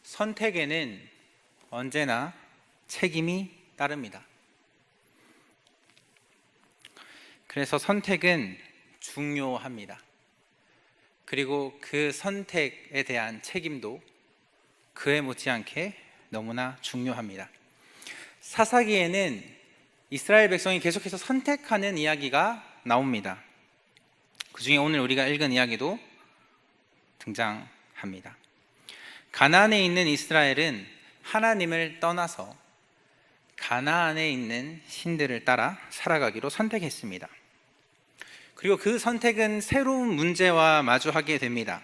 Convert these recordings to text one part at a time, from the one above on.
선택에는 언제나 책임이 따릅니다. 그래서 선택은 중요합니다. 그리고 그 선택에 대한 책임도 그에 못지않게 너무나 중요합니다. 사사기에는 이스라엘 백성이 계속해서 선택하는 이야기가 나옵니다. 그 중에 오늘 우리가 읽은 이야기도 등장합니다. 가나안에 있는 이스라엘은 하나님을 떠나서 가나안에 있는 신들을 따라 살아가기로 선택했습니다. 그리고 그 선택은 새로운 문제와 마주하게 됩니다.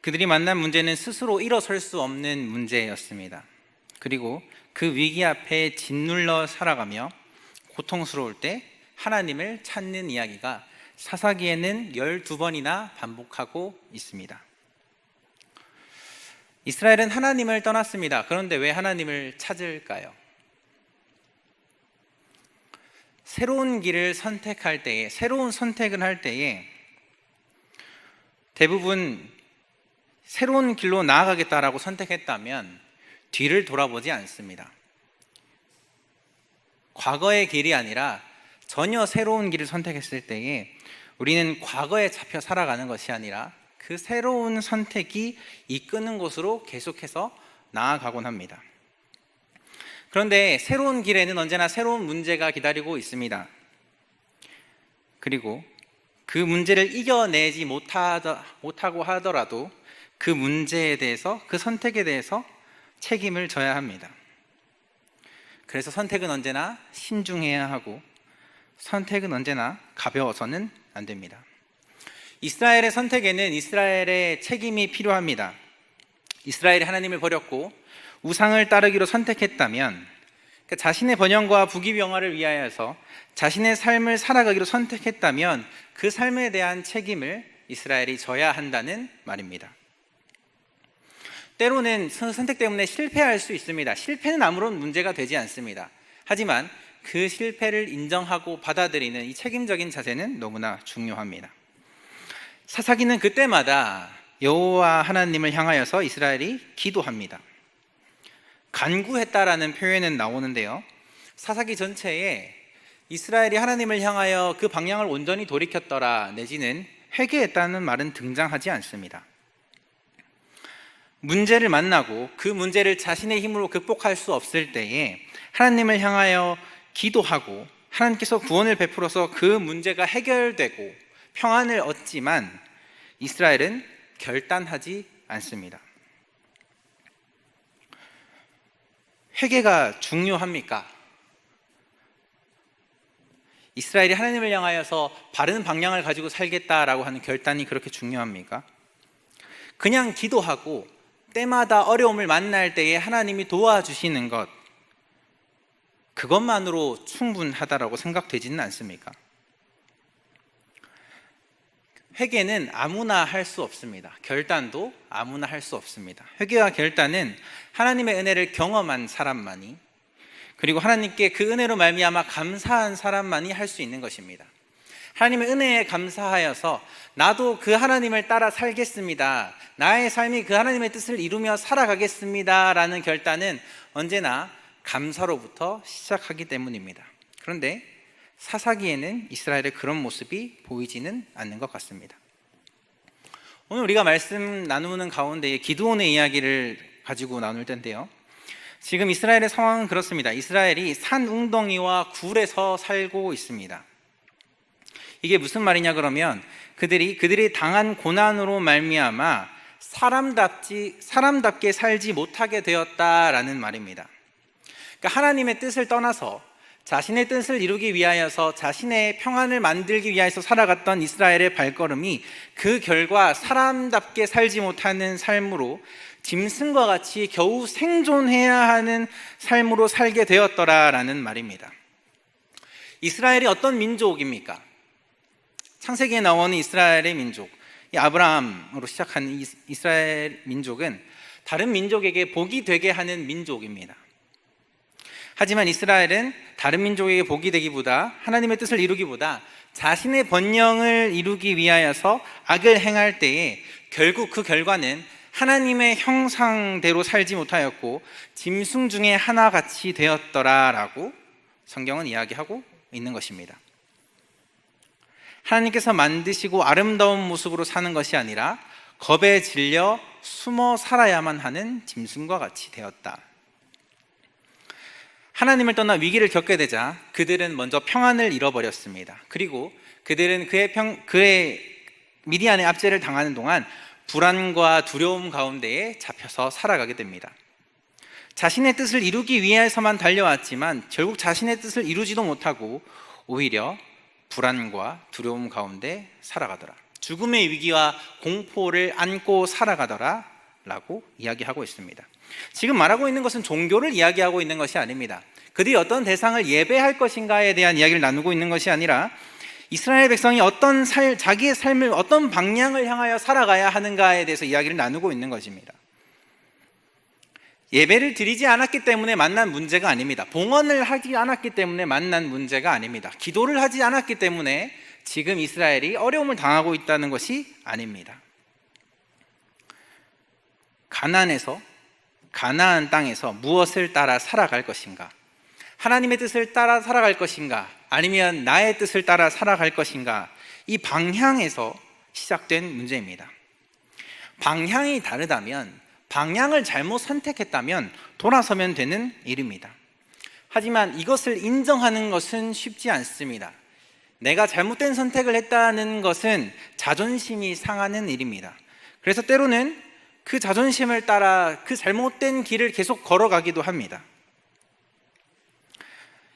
그들이 만난 문제는 스스로 일어설 수 없는 문제였습니다. 그리고 그 위기 앞에 짓눌러 살아가며 고통스러울 때 하나님을 찾는 이야기가 사사기에는 12번이나 반복하고 있습니다. 이스라엘은 하나님을 떠났습니다. 그런데 왜 하나님을 찾을까요? 새로운 길을 선택할 때에, 새로운 선택을 할 때에 대부분 새로운 길로 나아가겠다라고 선택했다면 뒤를 돌아보지 않습니다. 과거의 길이 아니라 전혀 새로운 길을 선택했을 때에 우리는 과거에 잡혀 살아가는 것이 아니라 그 새로운 선택이 이끄는 곳으로 계속해서 나아가곤 합니다. 그런데 새로운 길에는 언제나 새로운 문제가 기다리고 있습니다. 그리고 그 문제를 이겨내지 못하고 하더라도 그 문제에 대해서, 그 선택에 대해서 책임을 져야 합니다. 그래서 선택은 언제나 신중해야 하고 선택은 언제나 가벼워서는 안 됩니다. 이스라엘의 선택에는 이스라엘의 책임이 필요합니다. 이스라엘이 하나님을 버렸고 우상을 따르기로 선택했다면, 자신의 번영과 부귀영화를 위하여서 자신의 삶을 살아가기로 선택했다면 그 삶에 대한 책임을 이스라엘이 져야 한다는 말입니다. 때로는 선택 때문에 실패할 수 있습니다. 실패는 아무런 문제가 되지 않습니다. 하지만 그 실패를 인정하고 받아들이는 이 책임적인 자세는 너무나 중요합니다. 사사기는 그때마다 여호와 하나님을 향하여서 이스라엘이 기도합니다. 간구했다라는 표현은 나오는데요, 사사기 전체에 이스라엘이 하나님을 향하여 그 방향을 온전히 돌이켰더라 내지는 회개했다는 말은 등장하지 않습니다. 문제를 만나고 그 문제를 자신의 힘으로 극복할 수 없을 때에 하나님을 향하여 기도하고 하나님께서 구원을 베풀어서 그 문제가 해결되고 평안을 얻지만 이스라엘은 결단하지 않습니다. 회개가 중요합니까? 이스라엘이 하나님을 향하여서 바른 방향을 가지고 살겠다라고 하는 결단이 그렇게 중요합니까? 그냥 기도하고 때마다 어려움을 만날 때에 하나님이 도와주시는 것, 그것만으로 충분하다라고 생각되지는 않습니까? 회개는 아무나 할 수 없습니다. 결단도 아무나 할 수 없습니다. 회개와 결단은 하나님의 은혜를 경험한 사람만이, 그리고 하나님께 그 은혜로 말미암아 감사한 사람만이 할 수 있는 것입니다. 하나님의 은혜에 감사하여서 나도 그 하나님을 따라 살겠습니다, 나의 삶이 그 하나님의 뜻을 이루며 살아가겠습니다 라는 결단은 언제나 감사로부터 시작하기 때문입니다. 그런데 사사기에는 이스라엘의 그런 모습이 보이지는 않는 것 같습니다. 오늘 우리가 말씀 나누는 가운데 기드온의 이야기를 가지고 나눌 텐데요, 지금 이스라엘의 상황은 그렇습니다. 이스라엘이 산 웅덩이와 굴에서 살고 있습니다. 이게 무슨 말이냐 그러면 그들이 당한 고난으로 말미암아 사람답게 살지 못하게 되었다라는 말입니다. 그러니까 하나님의 뜻을 떠나서 자신의 뜻을 이루기 위하여서 자신의 평안을 만들기 위해서 살아갔던 이스라엘의 발걸음이 그 결과 사람답게 살지 못하는 삶으로 짐승과 같이 겨우 생존해야 하는 삶으로 살게 되었더라라는 말입니다. 이스라엘이 어떤 민족입니까? 창세기에 나오는 이스라엘의 민족, 이 아브라함으로 시작하는 이스라엘 민족은 다른 민족에게 복이 되게 하는 민족입니다. 하지만 이스라엘은 다른 민족에게 복이 되기보다, 하나님의 뜻을 이루기보다 자신의 번영을 이루기 위하여서 악을 행할 때에 결국 그 결과는 하나님의 형상대로 살지 못하였고 짐승 중에 하나같이 되었더라라고 성경은 이야기하고 있는 것입니다. 하나님께서 만드시고 아름다운 모습으로 사는 것이 아니라 겁에 질려 숨어 살아야만 하는 짐승과 같이 되었다. 하나님을 떠나 위기를 겪게 되자 그들은 먼저 평안을 잃어버렸습니다. 그리고 그들은 그의 미디안의 압제를 당하는 동안 불안과 두려움 가운데에 잡혀서 살아가게 됩니다. 자신의 뜻을 이루기 위해서만 달려왔지만 결국 자신의 뜻을 이루지도 못하고 오히려 불안과 두려움 가운데 살아가더라. 죽음의 위기와 공포를 안고 살아가더라 라고 이야기하고 있습니다. 지금 말하고 있는 것은 종교를 이야기하고 있는 것이 아닙니다. 그들이 어떤 대상을 예배할 것인가에 대한 이야기를 나누고 있는 것이 아니라 이스라엘 백성이 자기의 삶을 어떤 방향을 향하여 살아가야 하는가에 대해서 이야기를 나누고 있는 것입니다. 예배를 드리지 않았기 때문에 만난 문제가 아닙니다. 봉헌을 하지 않았기 때문에 만난 문제가 아닙니다. 기도를 하지 않았기 때문에 지금 이스라엘이 어려움을 당하고 있다는 것이 아닙니다. 가나안 땅에서 무엇을 따라 살아갈 것인가? 하나님의 뜻을 따라 살아갈 것인가? 아니면 나의 뜻을 따라 살아갈 것인가? 이 방향에서 시작된 문제입니다. 방향이 다르다면, 방향을 잘못 선택했다면 돌아서면 되는 일입니다. 하지만 이것을 인정하는 것은 쉽지 않습니다. 내가 잘못된 선택을 했다는 것은 자존심이 상하는 일입니다. 그래서 때로는 그 자존심을 따라 그 잘못된 길을 계속 걸어가기도 합니다.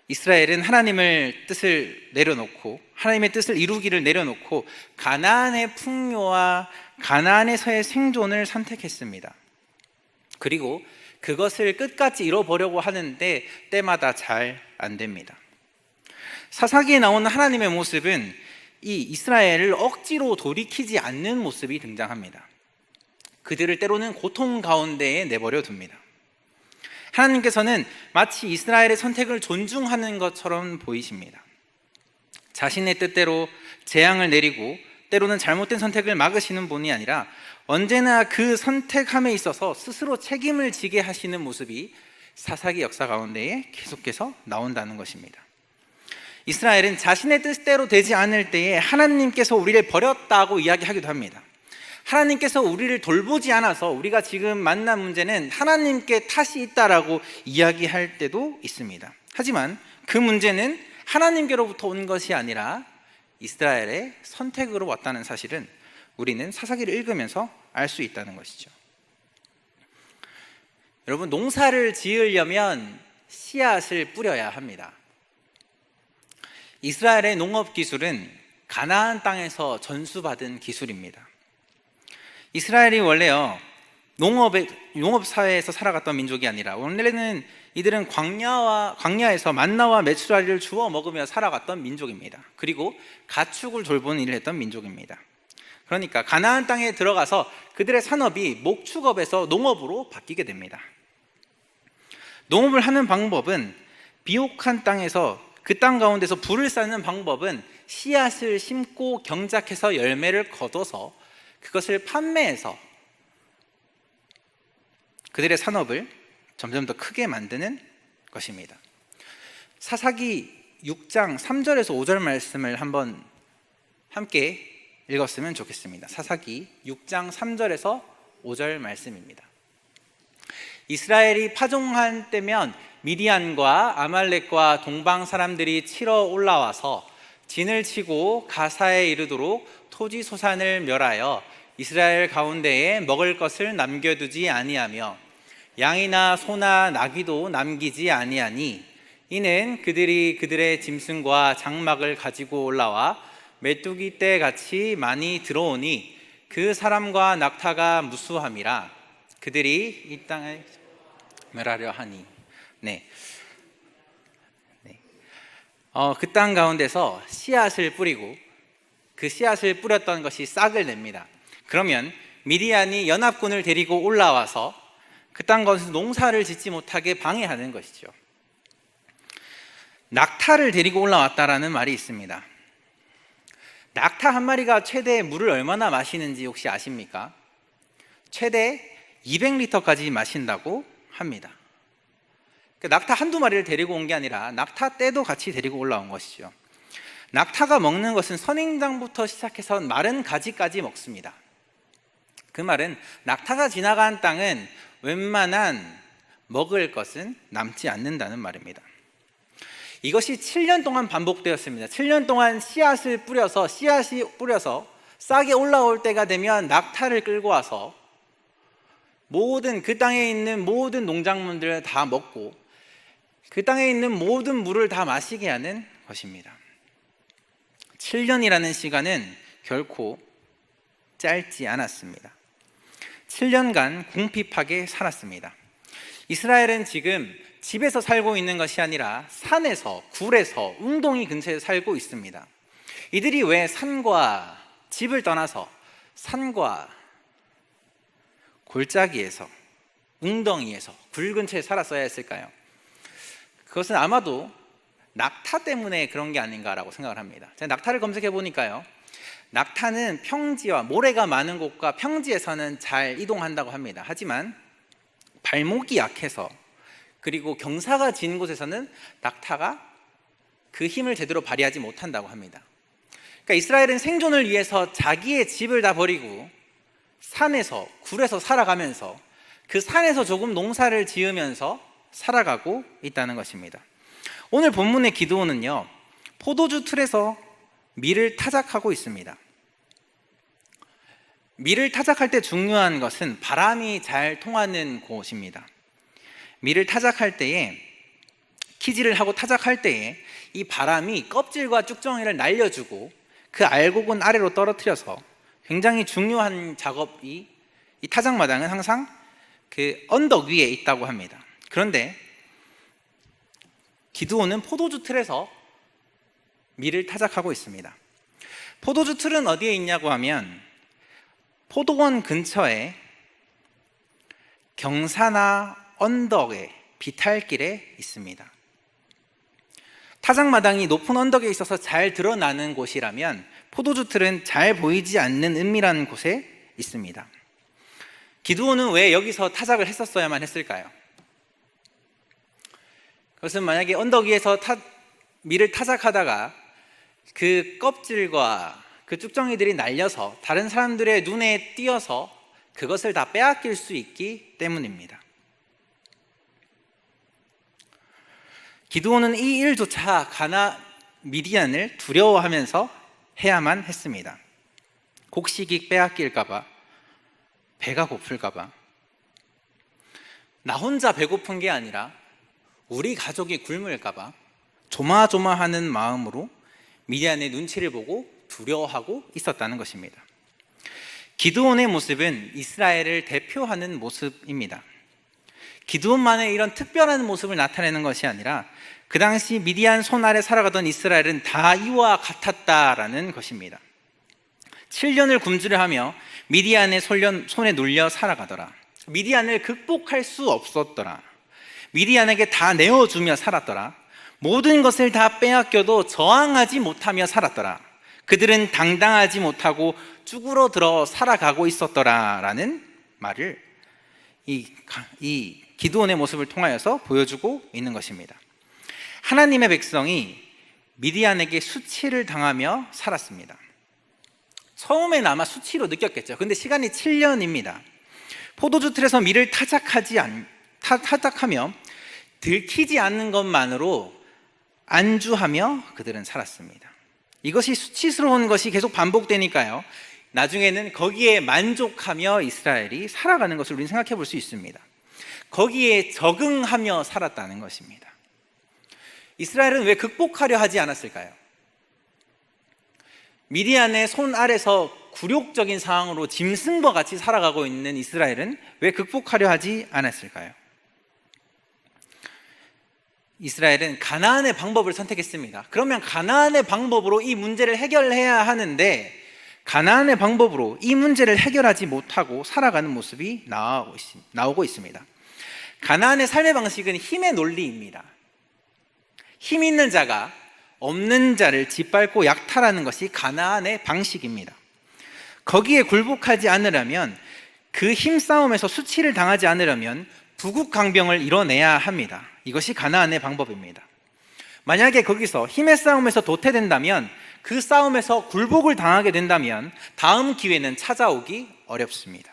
이스라엘은 하나님의 뜻을 이루기를 내려놓고 가나안의 풍요와 가나안에서의 생존을 선택했습니다. 그리고 그것을 끝까지 이뤄보려고 하는데 때마다 잘 안 됩니다. 사사기에 나오는 하나님의 모습은 이 이스라엘을 억지로 돌이키지 않는 모습이 등장합니다. 그들을 때로는 고통 가운데에 내버려 둡니다. 하나님께서는 마치 이스라엘의 선택을 존중하는 것처럼 보이십니다. 자신의 뜻대로 재앙을 내리고 때로는 잘못된 선택을 막으시는 분이 아니라 언제나 그 선택함에 있어서 스스로 책임을 지게 하시는 모습이 사사기 역사 가운데에 계속해서 나온다는 것입니다. 이스라엘은 자신의 뜻대로 되지 않을 때에 하나님께서 우리를 버렸다고 이야기하기도 합니다. 하나님께서 우리를 돌보지 않아서 우리가 지금 만난 문제는 하나님께 탓이 있다라고 이야기할 때도 있습니다. 하지만 그 문제는 하나님께로부터 온 것이 아니라 이스라엘의 선택으로 왔다는 사실은 우리는 사사기를 읽으면서 알 수 있다는 것이죠. 여러분, 농사를 지으려면 씨앗을 뿌려야 합니다. 이스라엘의 농업 기술은 가나안 땅에서 전수받은 기술입니다. 이스라엘이 원래요 농업 사회에서 살아갔던 민족이 아니라 원래는 이들은 광야에서 만나와 메추라리를 주워 먹으며 살아갔던 민족입니다. 그리고 가축을 돌보는 일을 했던 민족입니다. 그러니까 가나안 땅에 들어가서 그들의 산업이 목축업에서 농업으로 바뀌게 됩니다. 농업을 하는 방법은 비옥한 땅에서 그 땅 가운데서 불을 쌓는 방법은 씨앗을 심고 경작해서 열매를 거둬서 그것을 판매해서 그들의 산업을 점점 더 크게 만드는 것입니다. 사사기 6장 3절에서 5절 말씀을 한번 함께 읽었으면 좋겠습니다. 사사기 6장 3절에서 5절 말씀입니다. 이스라엘이 파종한 때면 미디안과 아말렉과 동방 사람들이 치러 올라와서 진을 치고 가사에 이르도록 토지 소산을 멸하여 이스라엘 가운데에 먹을 것을 남겨두지 아니하며 양이나 소나 나귀도 남기지 아니하니 이는 그들이 그들의 짐승과 장막을 가지고 올라와 메뚜기 떼 같이 많이 들어오니 그 사람과 낙타가 무수함이라 그들이 이 땅을 멸하려 하니 그 땅 가운데서 씨앗을 뿌리고 그 씨앗을 뿌렸던 것이 싹을 냅니다. 그러면 미디안이 연합군을 데리고 올라와서 그 땅 가운데서 농사를 짓지 못하게 방해하는 것이죠. 낙타를 데리고 올라왔다라는 말이 있습니다. 낙타 한 마리가 최대 물을 얼마나 마시는지 혹시 아십니까? 최대 200리터까지 마신다고 합니다. 낙타 한두 마리를 데리고 온 게 아니라 낙타 떼도 같이 데리고 올라온 것이죠. 낙타가 먹는 것은 선인장부터 시작해서 마른 가지까지 먹습니다. 그 말은 낙타가 지나간 땅은 웬만한 먹을 것은 남지 않는다는 말입니다. 이것이 7년 동안 반복되었습니다. 7년 동안 씨앗이 뿌려서 싹이 올라올 때가 되면 낙타를 끌고 와서 그 땅에 있는 모든 농작물들을 다 먹고 그 땅에 있는 모든 물을 다 마시게 하는 것입니다. 7년이라는 시간은 결코 짧지 않았습니다. 7년간 궁핍하게 살았습니다. 이스라엘은 지금 집에서 살고 있는 것이 아니라 산에서, 굴에서, 웅덩이 근처에 살고 있습니다. 이들이 왜 산과 집을 떠나서 산과 골짜기에서, 웅덩이에서, 굴 근처에 살았어야 했을까요? 그것은 아마도 낙타 때문에 그런 게 아닌가라고 생각을 합니다. 제가 낙타를 검색해 보니까요, 낙타는 평지와 모래가 많은 곳과 평지에서는 잘 이동한다고 합니다. 하지만 발목이 약해서, 그리고 경사가 진 곳에서는 낙타가 그 힘을 제대로 발휘하지 못한다고 합니다. 그러니까 이스라엘은 생존을 위해서 자기의 집을 다 버리고 산에서, 굴에서 살아가면서 그 산에서 조금 농사를 지으면서 살아가고 있다는 것입니다. 오늘 본문의 기드온은요, 포도주 틀에서 밀을 타작하고 있습니다. 밀을 타작할 때 중요한 것은 바람이 잘 통하는 곳입니다. 밀을 타작할 때에, 키질을 하고 타작할 때에 이 바람이 껍질과 쭉정이를 날려주고 그 알곡은 아래로 떨어뜨려서 굉장히 중요한 작업이, 이 타작마당은 항상 그 언덕 위에 있다고 합니다. 그런데 기드온은 포도주 틀에서 밀을 타작하고 있습니다. 포도주 틀은 어디에 있냐고 하면 포도원 근처에 경사나 언덕에 비탈길에 있습니다. 타작마당이 높은 언덕에 있어서 잘 드러나는 곳이라면 포도주 틀은 잘 보이지 않는 은밀한 곳에 있습니다. 기드온은 왜 여기서 타작을 했었어야만 했을까요? 그것은 만약에 언덕 위에서 밀을 타작하다가 그 껍질과 그 쭉정이들이 날려서 다른 사람들의 눈에 띄어서 그것을 다 빼앗길 수 있기 때문입니다. 기드온은 이 일조차 미디안을 두려워하면서 해야만 했습니다. 곡식이 빼앗길까봐, 배가 고플까봐. 나 혼자 배고픈 게 아니라 우리 가족이 굶을까봐 조마조마하는 마음으로 미디안의 눈치를 보고 두려워하고 있었다는 것입니다. 기드온의 모습은 이스라엘을 대표하는 모습입니다. 기드온만의 이런 특별한 모습을 나타내는 것이 아니라 그 당시 미디안 손 아래 살아가던 이스라엘은 다 이와 같았다라는 것입니다. 7년을 굶주려 하며 미디안의 손에 눌려 살아가더라. 미디안을 극복할 수 없었더라. 미디안에게 다 내어주며 살았더라. 모든 것을 다 빼앗겨도 저항하지 못하며 살았더라. 그들은 당당하지 못하고 쭈그러들어 살아가고 있었더라 라는 말을 이 기드온의 모습을 통하여서 보여주고 있는 것입니다. 하나님의 백성이 미디안에게 수치를 당하며 살았습니다. 처음에는 아마 수치로 느꼈겠죠. 근데 시간이 7년입니다. 포도주 틀에서 밀을 타작하며 들키지 않는 것만으로 안주하며 그들은 살았습니다. 이것이 수치스러운 것이 계속 반복되니까요, 나중에는 거기에 만족하며 이스라엘이 살아가는 것을 우리는 생각해 볼 수 있습니다. 거기에 적응하며 살았다는 것입니다. 이스라엘은 왜 극복하려 하지 않았을까요? 미디안의 손 아래서 굴욕적인 상황으로 짐승과 같이 살아가고 있는 이스라엘은 왜 극복하려 하지 않았을까요? 이스라엘은 가나안의 방법을 선택했습니다. 그러면 가나안의 방법으로 이 문제를 해결해야 하는데 가나안의 방법으로 이 문제를 해결하지 못하고 살아가는 모습이 나오고 있습니다. 가나안의 삶의 방식은 힘의 논리입니다. 힘 있는 자가 없는 자를 짓밟고 약탈하는 것이 가나안의 방식입니다. 거기에 굴복하지 않으려면 그 힘싸움에서 수치를 당하지 않으려면 부국강병을 이뤄내야 합니다. 이것이 가나안의 방법입니다. 만약에 거기서 힘의 싸움에서 도태된다면, 그 싸움에서 굴복을 당하게 된다면 다음 기회는 찾아오기 어렵습니다.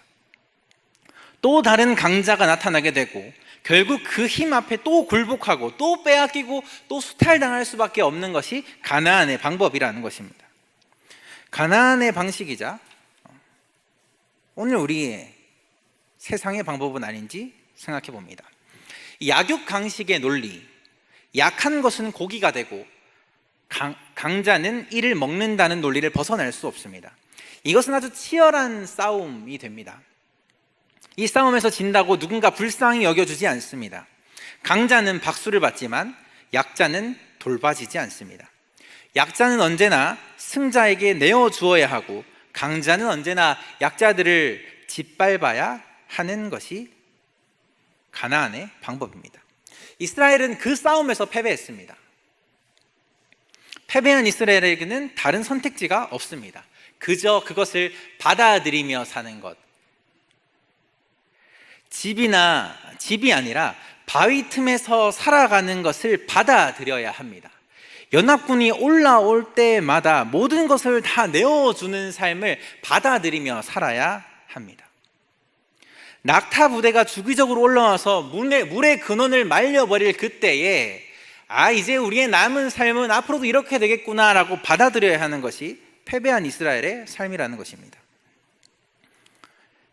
또 다른 강자가 나타나게 되고 결국 그 힘 앞에 또 굴복하고 또 빼앗기고 또 수탈당할 수밖에 없는 것이 가나안의 방법이라는 것입니다. 가나안의 방식이자 오늘 우리의 세상의 방법은 아닌지 생각해 봅니다. 약육강식의 논리, 약한 것은 고기가 되고 강자는 이를 먹는다는 논리를 벗어날 수 없습니다. 이것은 아주 치열한 싸움이 됩니다. 이 싸움에서 진다고 누군가 불쌍히 여겨주지 않습니다. 강자는 박수를 받지만 약자는 돌봐지지 않습니다. 약자는 언제나 승자에게 내어주어야 하고 강자는 언제나 약자들을 짓밟아야 하는 것이 가나안의 방법입니다. 이스라엘은 그 싸움에서 패배했습니다. 패배한 이스라엘에게는 다른 선택지가 없습니다. 그저 그것을 받아들이며 사는 것. 집이 아니라 바위 틈에서 살아가는 것을 받아들여야 합니다. 연합군이 올라올 때마다 모든 것을 다 내어주는 삶을 받아들이며 살아야 합니다. 낙타 부대가 주기적으로 올라와서 물의 근원을 말려버릴 그때에 이제 우리의 남은 삶은 앞으로도 이렇게 되겠구나라고 받아들여야 하는 것이 패배한 이스라엘의 삶이라는 것입니다.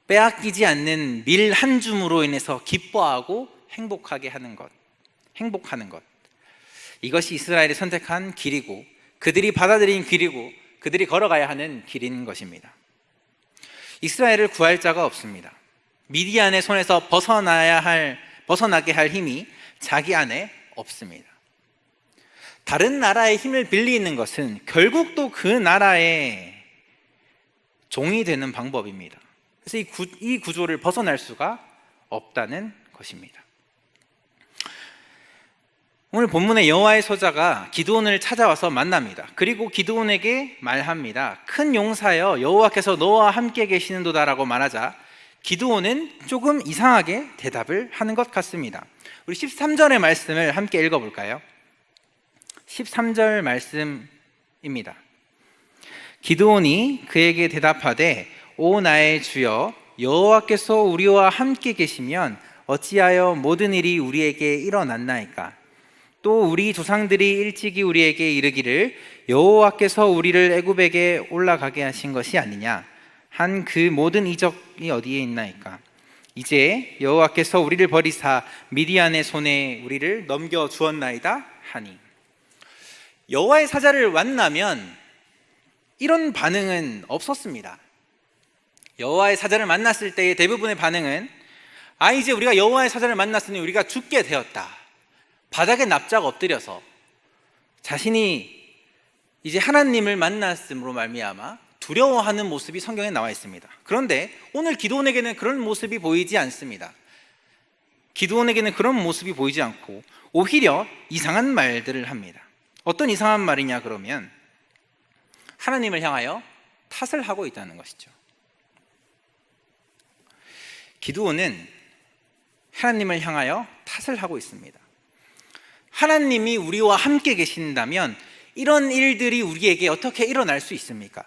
빼앗기지 않는 밀 한 줌으로 인해서 기뻐하고 행복하는 것. 이것이 이스라엘이 선택한 길이고 그들이 받아들인 길이고 그들이 걸어가야 하는 길인 것입니다. 이스라엘을 구할 자가 없습니다. 미디안의 손에서 벗어나게 할 힘이 자기 안에 없습니다. 다른 나라의 힘을 빌리는 것은 결국 또 그 나라의 종이 되는 방법입니다. 그래서 이 구조를 벗어날 수가 없다는 것입니다. 오늘 본문의 여호와의 소자가 기드온을 찾아와서 만납니다. 그리고 기드온에게 말합니다. 큰 용사여, 여호와께서 너와 함께 계시는도다라고 말하자 기드온은 조금 이상하게 대답을 하는 것 같습니다. 우리 13절의 말씀을 함께 읽어볼까요? 13절 말씀입니다. 기드온이 그에게 대답하되 오 나의 주여, 여호와께서 우리와 함께 계시면 어찌하여 모든 일이 우리에게 일어났나이까? 또 우리 조상들이 일찍이 우리에게 이르기를 여호와께서 우리를 애굽에게 올라가게 하신 것이 아니냐 한 그 모든 이적이 어디에 있나이까? 이제 여호와께서 우리를 버리사 미디안의 손에 우리를 넘겨 주었나이다 하니. 여호와의 사자를 만나면 이런 반응은 없었습니다. 여호와의 사자를 만났을 때의 대부분의 반응은 이제 우리가 여호와의 사자를 만났으니 우리가 죽게 되었다. 바닥에 납작 엎드려서 자신이 이제 하나님을 만났음으로 말미암아 두려워하는 모습이 성경에 나와 있습니다. 그런데 오늘 기드온에게는 그런 모습이 보이지 않습니다. 기드온에게는 그런 모습이 보이지 않고 오히려 이상한 말들을 합니다. 어떤 이상한 말이냐 그러면 하나님을 향하여 탓을 하고 있다는 것이죠. 기드온은 하나님을 향하여 탓을 하고 있습니다. 하나님이 우리와 함께 계신다면 이런 일들이 우리에게 어떻게 일어날 수 있습니까?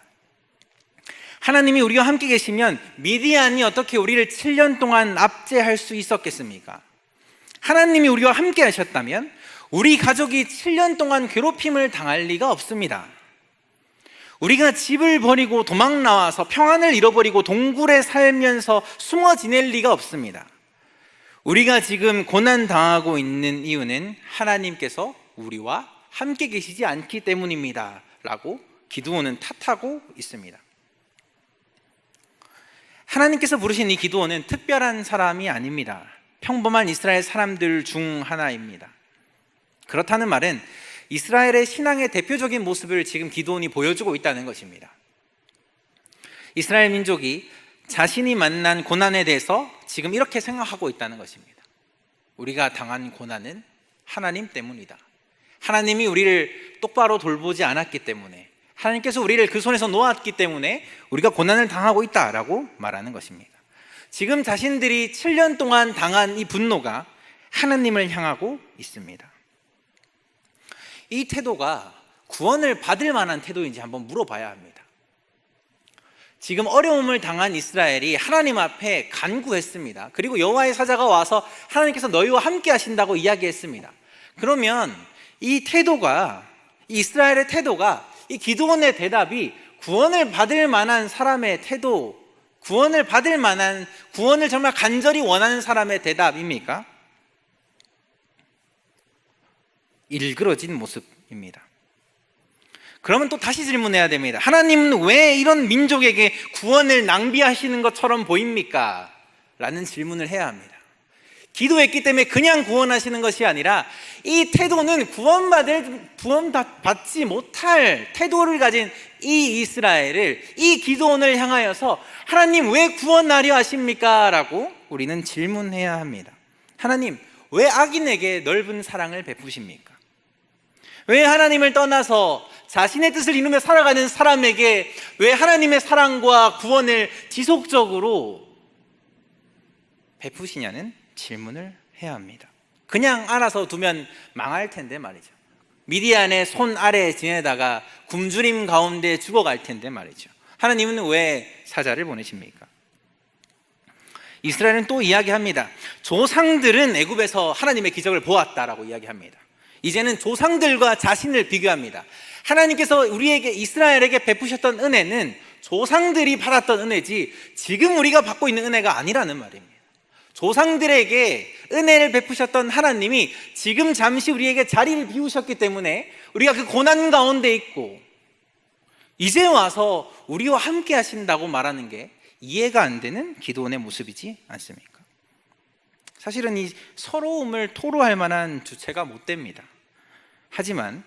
하나님이 우리와 함께 계시면 미디안이 어떻게 우리를 7년 동안 압제할 수 있었겠습니까? 하나님이 우리와 함께 하셨다면 우리 가족이 7년 동안 괴롭힘을 당할 리가 없습니다. 우리가 집을 버리고 도망 나와서 평안을 잃어버리고 동굴에 살면서 숨어 지낼 리가 없습니다. 우리가 지금 고난 당하고 있는 이유는 하나님께서 우리와 함께 계시지 않기 때문입니다 라고 기드온은 탓하고 있습니다. 하나님께서 부르신 이 기드온은 특별한 사람이 아닙니다. 평범한 이스라엘 사람들 중 하나입니다. 그렇다는 말은 이스라엘의 신앙의 대표적인 모습을 지금 기드온이 보여주고 있다는 것입니다. 이스라엘 민족이 자신이 만난 고난에 대해서 지금 이렇게 생각하고 있다는 것입니다. 우리가 당한 고난은 하나님 때문이다. 하나님이 우리를 똑바로 돌보지 않았기 때문에, 하나님께서 우리를 그 손에서 놓았기 때문에 우리가 고난을 당하고 있다라고 말하는 것입니다. 지금 자신들이 7년 동안 당한 이 분노가 하나님을 향하고 있습니다. 이 태도가 구원을 받을 만한 태도인지 한번 물어봐야 합니다. 지금 어려움을 당한 이스라엘이 하나님 앞에 간구했습니다. 그리고 여호와의 사자가 와서 하나님께서 너희와 함께 하신다고 이야기했습니다. 그러면 이 태도가, 이 이스라엘의 태도가, 이 기드온의 대답이 구원을 받을 만한 사람의 태도, 구원을 받을 만한, 구원을 정말 간절히 원하는 사람의 대답입니까? 일그러진 모습입니다. 그러면 또 다시 질문해야 됩니다. 하나님은 왜 이런 민족에게 구원을 낭비하시는 것처럼 보입니까? 라는 질문을 해야 합니다. 기도했기 때문에 그냥 구원하시는 것이 아니라 이 태도는 구원받지 못할 태도를 가진 이 이스라엘을, 이 기드온을 향하여서 하나님 왜 구원하려 하십니까? 라고 우리는 질문해야 합니다. 하나님 왜 악인에게 넓은 사랑을 베푸십니까? 왜 하나님을 떠나서 자신의 뜻을 이루며 살아가는 사람에게 왜 하나님의 사랑과 구원을 지속적으로 베푸시냐는 질문을 해야 합니다. 그냥 알아서 두면 망할 텐데 말이죠. 미디안의 손 아래에 지내다가 굶주림 가운데 죽어갈 텐데 말이죠. 하나님은 왜 사자를 보내십니까? 이스라엘은 또 이야기합니다. 조상들은 애굽에서 하나님의 기적을 보았다라고 이야기합니다. 이제는 조상들과 자신을 비교합니다. 하나님께서 우리에게, 이스라엘에게 베푸셨던 은혜는 조상들이 받았던 은혜지 지금 우리가 받고 있는 은혜가 아니라는 말입니다. 조상들에게 은혜를 베푸셨던 하나님이 지금 잠시 우리에게 자리를 비우셨기 때문에 우리가 그 고난 가운데 있고 이제 와서 우리와 함께 하신다고 말하는 게 이해가 안 되는 기드온의 모습이지 않습니까? 사실은 이 서러움을 토로할 만한 주체가 못 됩니다. 하지만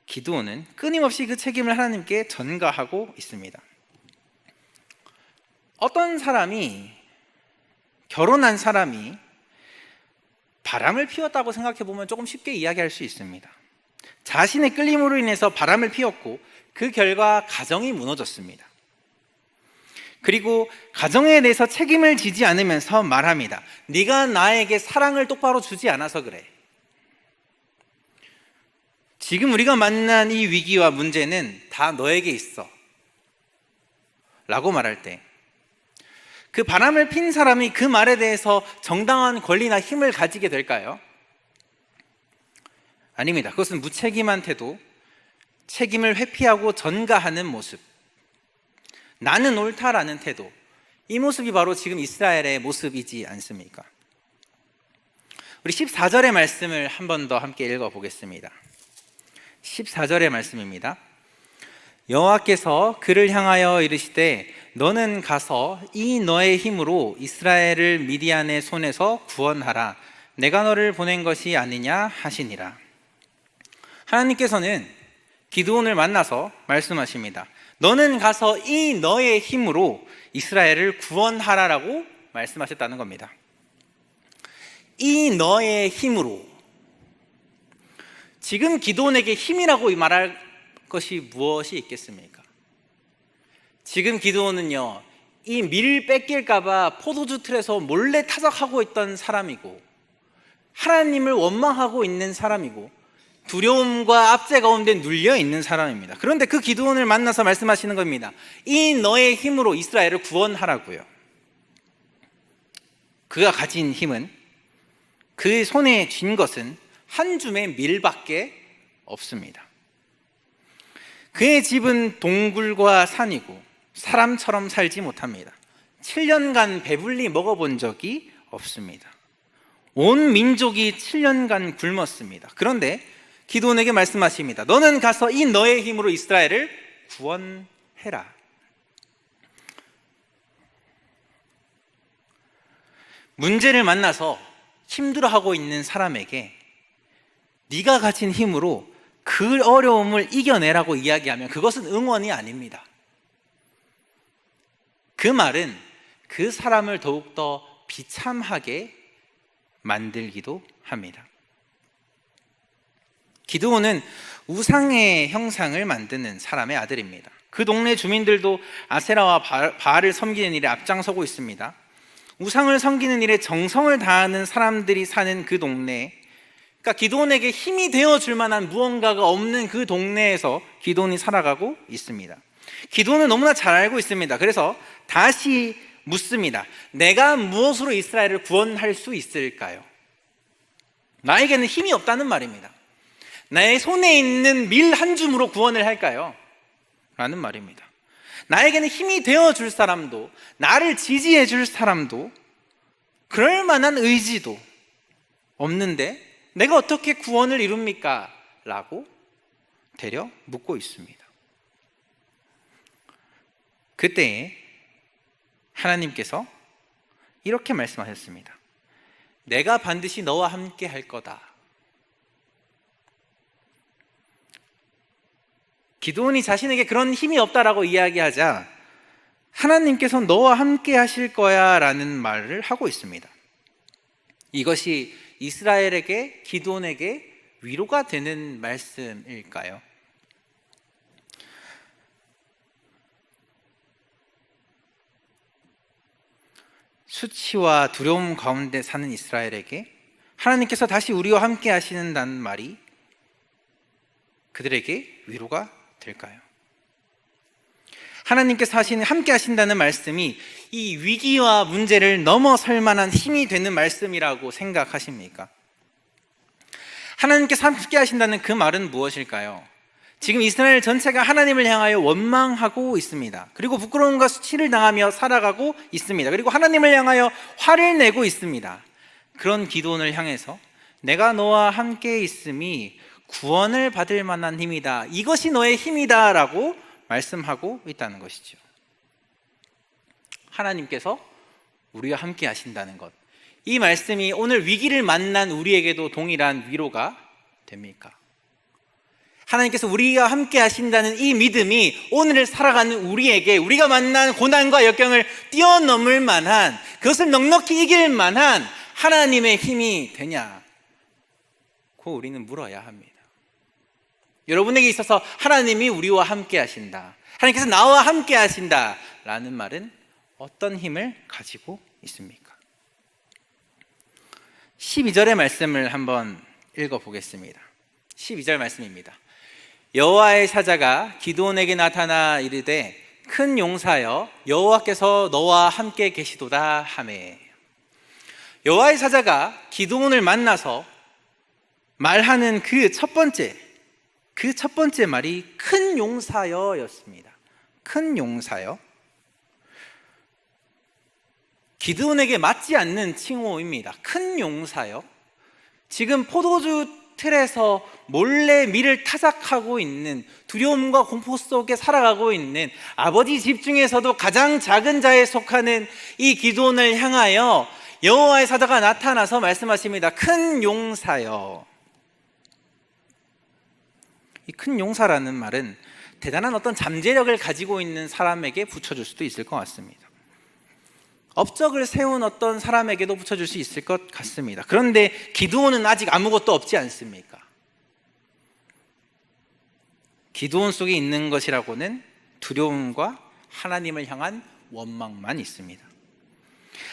기드온은 끊임없이 그 책임을 하나님께 전가하고 있습니다. 어떤 사람이, 결혼한 사람이 바람을 피웠다고 생각해 보면 조금 쉽게 이야기할 수 있습니다. 자신의 끌림으로 인해서 바람을 피웠고 그 결과 가정이 무너졌습니다. 그리고 가정에 대해서 책임을 지지 않으면서 말합니다. 네가 나에게 사랑을 똑바로 주지 않아서 그래. 지금 우리가 만난 이 위기와 문제는 다 너에게 있어 라고 말할 때 그 바람을 핀 사람이 그 말에 대해서 정당한 권리나 힘을 가지게 될까요? 아닙니다. 그것은 무책임한 태도, 책임을 회피하고 전가하는 모습, 나는 옳다라는 태도, 이 모습이 바로 지금 이스라엘의 모습이지 않습니까? 우리 14절의 말씀을 한 번 더 함께 읽어보겠습니다. 14절의 말씀입니다. 여호와께서 그를 향하여 이르시되 너는 가서 이 너의 힘으로 이스라엘을 미디안의 손에서 구원하라. 내가 너를 보낸 것이 아니냐 하시니라. 하나님께서는 기드온을 만나서 말씀하십니다. 너는 가서 이 너의 힘으로 이스라엘을 구원하라라고 말씀하셨다는 겁니다. 이 너의 힘으로. 지금 기드온에게 힘이라고 말할 것이 무엇이 있겠습니까? 지금 기드온은요, 이 밀 뺏길까봐 포도주 틀에서 몰래 타작하고 있던 사람이고, 하나님을 원망하고 있는 사람이고, 두려움과 압제 가운데 눌려 있는 사람입니다. 그런데 그 기드온을 만나서 말씀하시는 겁니다. 이 너의 힘으로 이스라엘을 구원하라고요. 그가 가진 힘은, 그 손에 쥔 것은 한 줌의 밀밖에 없습니다. 그의 집은 동굴과 산이고 사람처럼 살지 못합니다. 7년간 배불리 먹어본 적이 없습니다. 온 민족이 7년간 굶었습니다. 그런데 기드온에게 말씀하십니다. 너는 가서 이 너의 힘으로 이스라엘을 구원해라. 문제를 만나서 힘들어하고 있는 사람에게 네가 가진 힘으로 그 어려움을 이겨내라고 이야기하면 그것은 응원이 아닙니다. 그 말은 그 사람을 더욱더 비참하게 만들기도 합니다. 기드온은 우상의 형상을 만드는 사람의 아들입니다. 그 동네 주민들도 아세라와 바알을 섬기는 일에 앞장서고 있습니다. 우상을 섬기는 일에 정성을 다하는 사람들이 사는 그 동네, 그러니까 기드온에게 힘이 되어줄 만한 무언가가 없는 그 동네에서 기드온이 살아가고 있습니다. 기드온은 너무나 잘 알고 있습니다. 그래서 다시 묻습니다. 내가 무엇으로 이스라엘을 구원할 수 있을까요? 나에게는 힘이 없다는 말입니다. 나의 손에 있는 밀 한 줌으로 구원을 할까요? 라는 말입니다. 나에게는 힘이 되어줄 사람도, 나를 지지해 줄 사람도, 그럴 만한 의지도 없는데 내가 어떻게 구원을 이룹니까? 라고 되려 묻고 있습니다. 그때에 하나님께서 이렇게 말씀하셨습니다. 내가 반드시 너와 함께 할 거다. 기드온이 자신에게 그런 힘이 없다라고 이야기하자 하나님께서 너와 함께 하실 거야 라는 말을 하고 있습니다. 이것이 이스라엘에게, 기드온에게 위로가 되는 말씀일까요? 수치와 두려움 가운데 사는 이스라엘에게 하나님께서 다시 우리와 함께 하시는다는 말이 그들에게 위로가 될까요? 하나님께서 함께 하신다는 말씀이 이 위기와 문제를 넘어설 만한 힘이 되는 말씀이라고 생각하십니까? 하나님께서 함께 하신다는 그 말은 무엇일까요? 지금 이스라엘 전체가 하나님을 향하여 원망하고 있습니다. 그리고 부끄러움과 수치를 당하며 살아가고 있습니다. 그리고 하나님을 향하여 화를 내고 있습니다. 그런 기드온을 향해서 내가 너와 함께 있음이 구원을 받을 만한 힘이다. 이것이 너의 힘이다 라고 말씀하고 있다는 것이죠. 하나님께서 우리와 함께 하신다는 것, 이 말씀이 오늘 위기를 만난 우리에게도 동일한 위로가 됩니까? 하나님께서 우리와 함께 하신다는 이 믿음이 오늘을 살아가는 우리에게 우리가 만난 고난과 역경을 뛰어넘을 만한, 그것을 넉넉히 이길 만한 하나님의 힘이 되냐고 우리는 물어야 합니다. 여러분에게 있어서 하나님이 우리와 함께 하신다, 하나님께서 나와 함께 하신다 라는 말은 어떤 힘을 가지고 있습니까? 12절의 말씀을 한번 읽어보겠습니다. 12절 말씀입니다. 여호와의 사자가 기드온에게 나타나 이르되 큰 용사여 여호와께서 너와 함께 계시도다 하매. 여호와의 사자가 기드온을 만나서 말하는 그 첫 번째 말이 큰 용사여 였습니다. 큰 용사여. 기드온에게 맞지 않는 칭호입니다. 큰 용사여. 지금 포도주 틀에서 몰래 밀을 타작하고 있는, 두려움과 공포 속에 살아가고 있는 아버지 집 중에서도 가장 작은 자에 속하는 이 기드온을 향하여 여호와의 사자가 나타나서 말씀하십니다. 큰 용사여. 이 큰 용사라는 말은 대단한 어떤 잠재력을 가지고 있는 사람에게 붙여줄 수도 있을 것 같습니다. 업적을 세운 어떤 사람에게도 붙여줄 수 있을 것 같습니다. 그런데 기드온은 아직 아무것도 없지 않습니까? 기드온 속에 있는 것이라고는 두려움과 하나님을 향한 원망만 있습니다.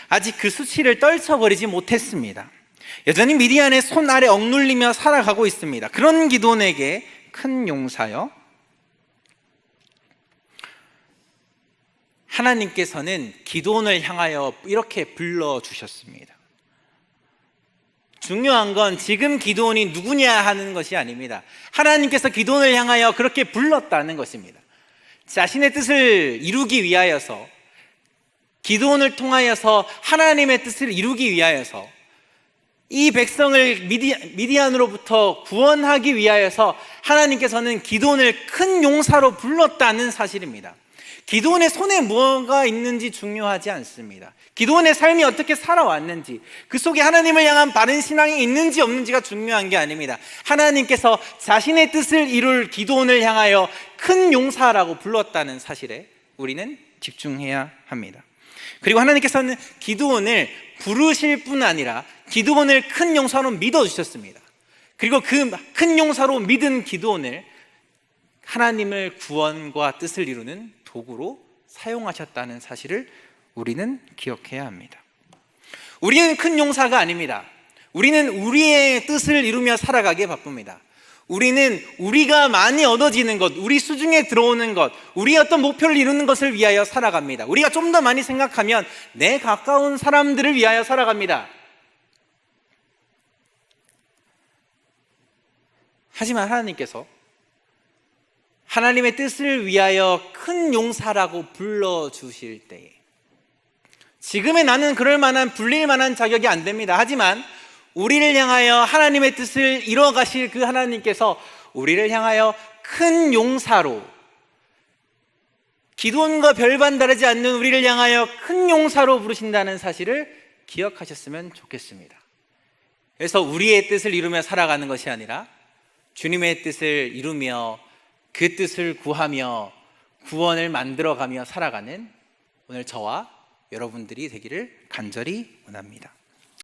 아직 그 수치를 떨쳐버리지 못했습니다. 여전히 미디안의 손 아래 억눌리며 살아가고 있습니다. 그런 기드온에게 큰 용사여, 하나님께서는 기드온을 향하여 이렇게 불러주셨습니다. 중요한 건 지금 기드온이 누구냐 하는 것이 아닙니다. 하나님께서 기드온을 향하여 그렇게 불렀다는 것입니다. 자신의 뜻을 이루기 위하여서, 기드온을 통하여서 하나님의 뜻을 이루기 위하여서, 이 백성을 미디안으로부터 구원하기 위하여서 하나님께서는 기드온을 큰 용사로 불렀다는 사실입니다. 기드온의 손에 무엇가 있는지 중요하지 않습니다. 기드온의 삶이 어떻게 살아왔는지, 그 속에 하나님을 향한 바른 신앙이 있는지 없는지가 중요한 게 아닙니다. 하나님께서 자신의 뜻을 이룰 기드온을 향하여 큰 용사라고 불렀다는 사실에 우리는 집중해야 합니다. 그리고 하나님께서는 기드온을 부르실 뿐 아니라 기드온을 큰 용사로 믿어주셨습니다. 그리고 그 큰 용사로 믿은 기드온을 하나님을 구원과 뜻을 이루는 도구로 사용하셨다는 사실을 우리는 기억해야 합니다. 우리는 큰 용사가 아닙니다. 우리는 우리의 뜻을 이루며 살아가기에 바쁩니다. 우리는 우리가 많이 얻어지는 것, 우리 수중에 들어오는 것, 우리의 어떤 목표를 이루는 것을 위하여 살아갑니다. 우리가 좀 더 많이 생각하면 내 가까운 사람들을 위하여 살아갑니다. 하지만 하나님께서 하나님의 뜻을 위하여 큰 용사라고 불러주실 때에, 지금의 나는 그럴 만한, 불릴 만한 자격이 안 됩니다. 하지만 우리를 향하여 하나님의 뜻을 이뤄 가실 그 하나님께서 우리를 향하여 큰 용사로, 기드온과 별반 다르지 않는 우리를 향하여 큰 용사로 부르신다는 사실을 기억하셨으면 좋겠습니다. 그래서 우리의 뜻을 이루며 살아가는 것이 아니라 주님의 뜻을 이루며 그 뜻을 구하며 구원을 만들어가며 살아가는 오늘 저와 여러분들이 되기를 간절히 원합니다.